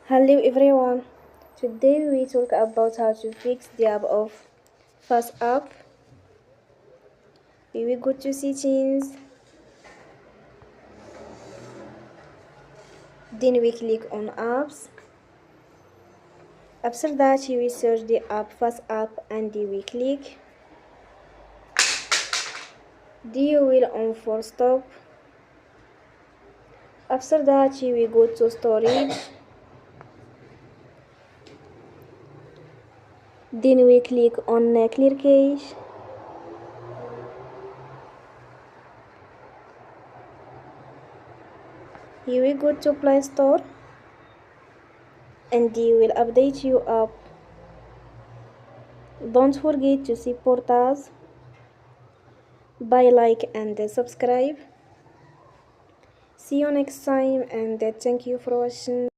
Hello everyone. Today we talk about how to fix the app of FaceApp. We will go to settings, then we click on apps. After that we search the app FaceApp and we click. Then you will on for stop. After that we go to storage. Then we click on clear cache. Here we go to Play Store and they will update you app. Don't forget to support us by like and subscribe. See you next time and thank you for watching.